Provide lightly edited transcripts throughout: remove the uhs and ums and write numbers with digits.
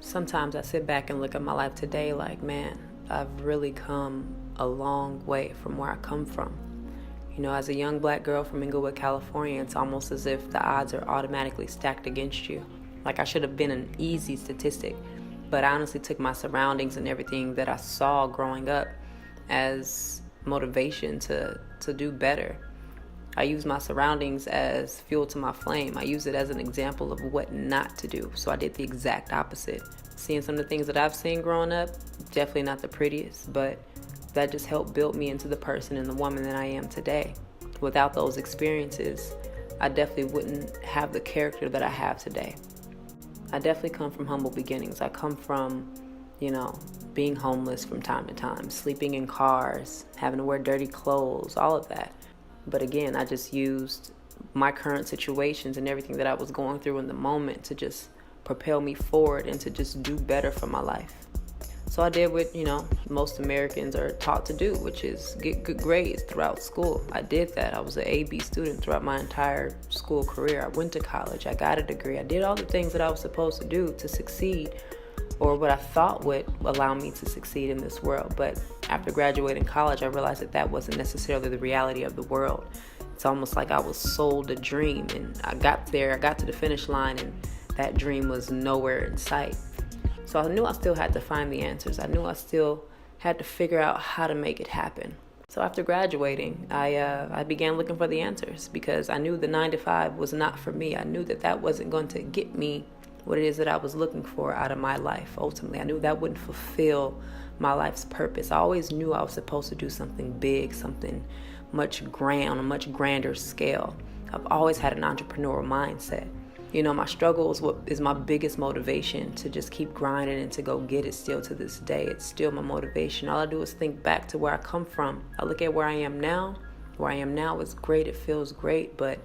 sometimes I sit back and look at my life today like, man, I've really come a long way from where I come from. As a young black girl from Inglewood, California, it's almost as if the odds are automatically stacked against you. Like I should have been an easy statistic, but I honestly took my surroundings and everything that I saw growing up as motivation to do better. I use my surroundings as fuel to my flame. I use it as an example of what not to do. So I did the exact opposite. Seeing some of the things that I've seen growing up, definitely not the prettiest, but that just helped build me into the person and the woman that I am today. Without those experiences, I definitely wouldn't have the character that I have today. I definitely come from humble beginnings. I come from, being homeless from time to time, sleeping in cars, having to wear dirty clothes, all of that. But again, I just used my current situations and everything that I was going through in the moment to just propel me forward and to just do better for my life. So I did what, most Americans are taught to do, which is get good grades throughout school. I did that. I was an A/B student throughout my entire school career. I went to college. I got a degree. I did all the things that I was supposed to do to succeed, or what I thought would allow me to succeed in this world. But after graduating college, I realized that wasn't necessarily the reality of the world. It's almost like I was sold a dream, and I got to the finish line, and that dream was nowhere in sight. So I knew I still had to find the answers. I knew I still had to figure out how to make it happen. So after graduating, I began looking for the answers because I knew the 9-to-5 was not for me. I knew that wasn't going to get me what it is that I was looking for out of my life. Ultimately, I knew that wouldn't fulfill my life's purpose. I always knew I was supposed to do something big, something much grand, a much grander scale. I've always had an entrepreneurial mindset. My struggle is my biggest motivation to just keep grinding and to go get it still to this day. It's still my motivation. All I do is think back to where I come from. I look at where I am now. Where I am now is great. It feels great, but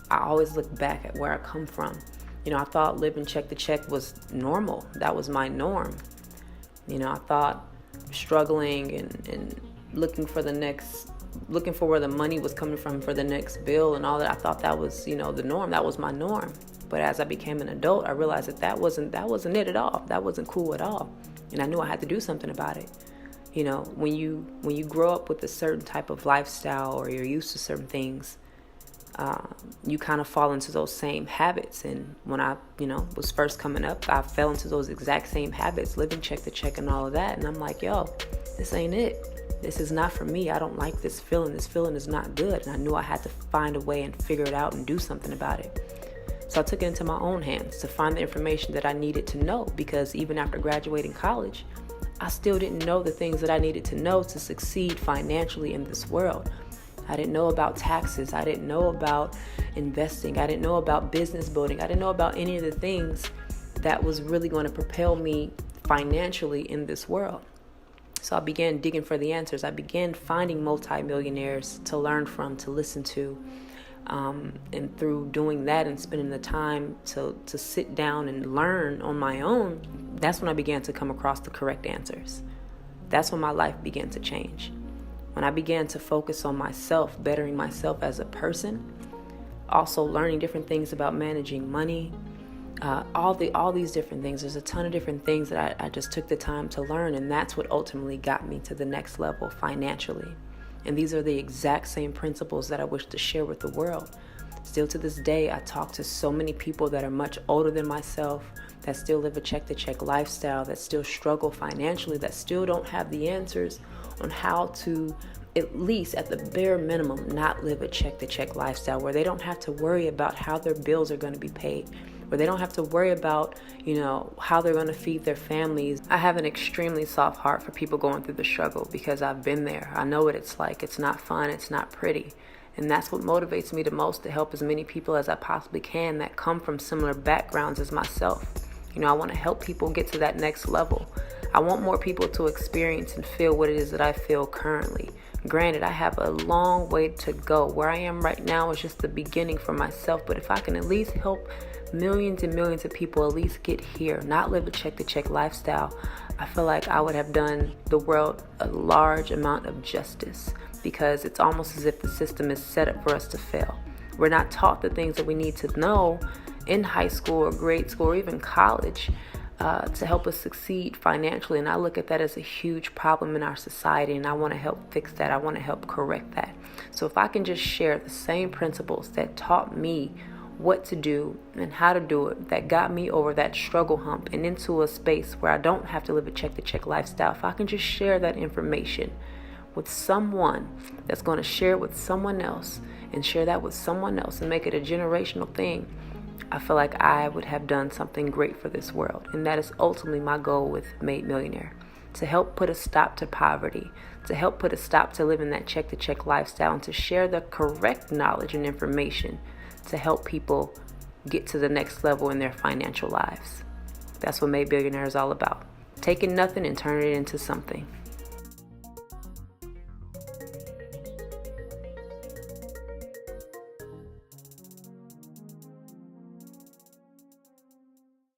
I always look back at where I come from. I thought living check to check was normal. That was my norm. I thought struggling and looking for where the money was coming from for the next bill and all that. I thought that was, the norm. That was my norm. But as I became an adult, I realized that wasn't it at all. That wasn't cool at all. And I knew I had to do something about it. When you grow up with a certain type of lifestyle or you're used to certain things, you kind of fall into those same habits. And when I, was first coming up, I fell into those exact same habits, living check to check and all of that. And I'm like, this ain't it. This is not for me. I don't like this feeling. This feeling is not good. And I knew I had to find a way and figure it out and do something about it. So I took it into my own hands to find the information that I needed to know, because even after graduating college, I still didn't know the things that I needed to know to succeed financially in this world. I didn't know about taxes. I didn't know about investing. I didn't know about business building. I didn't know about any of the things that was really going to propel me financially in this world. So I began digging for the answers. I began finding multimillionaires to learn from, to listen to. And through doing that and spending the time to sit down and learn on my own, that's when I began to come across the correct answers. That's when my life began to change. When I began to focus on myself, bettering myself as a person, also learning different things about managing money, all these different things. There's a ton of different things that I just took the time to learn, and that's what ultimately got me to the next level financially. And these are the exact same principles that I wish to share with the world. Still to this day, I talk to so many people that are much older than myself, that still live a check-to-check lifestyle, that still struggle financially, that still don't have the answers on how to, at least at the bare minimum, not live a check-to-check lifestyle where they don't have to worry about how their bills are going to be paid, where they don't have to worry about, how they're going to feed their families. I have an extremely soft heart for people going through the struggle because I've been there. I know what it's like. It's not fun. It's not pretty. And that's what motivates me the most, to help as many people as I possibly can that come from similar backgrounds as myself. I want to help people get to that next level. I want more people to experience and feel what it is that I feel currently. Granted, I have a long way to go. Where I am right now is just the beginning for myself. But if I can at least help millions and millions of people at least get here, not live a check-to-check lifestyle, I feel like I would have done the world a large amount of justice, because it's almost as if the system is set up for us to fail. We're not taught the things that we need to know in high school or grade school or even college. to help us succeed financially. And I look at that as a huge problem in our society, and I want to help fix that. I want to help correct that. So if I can just share the same principles that taught me what to do and how to do it, that got me over that struggle hump and into a space where I don't have to live a check-to-check lifestyle, if I can just share that information with someone that's going to share it with someone else and share that with someone else and make it a generational thing, I feel like I would have done something great for this world. And that is ultimately my goal with Made Millionaire, to help put a stop to poverty, to help put a stop to living that check-to-check lifestyle, and to share the correct knowledge and information to help people get to the next level in their financial lives. That's what Made Billionaire is all about. Taking nothing and turning it into something.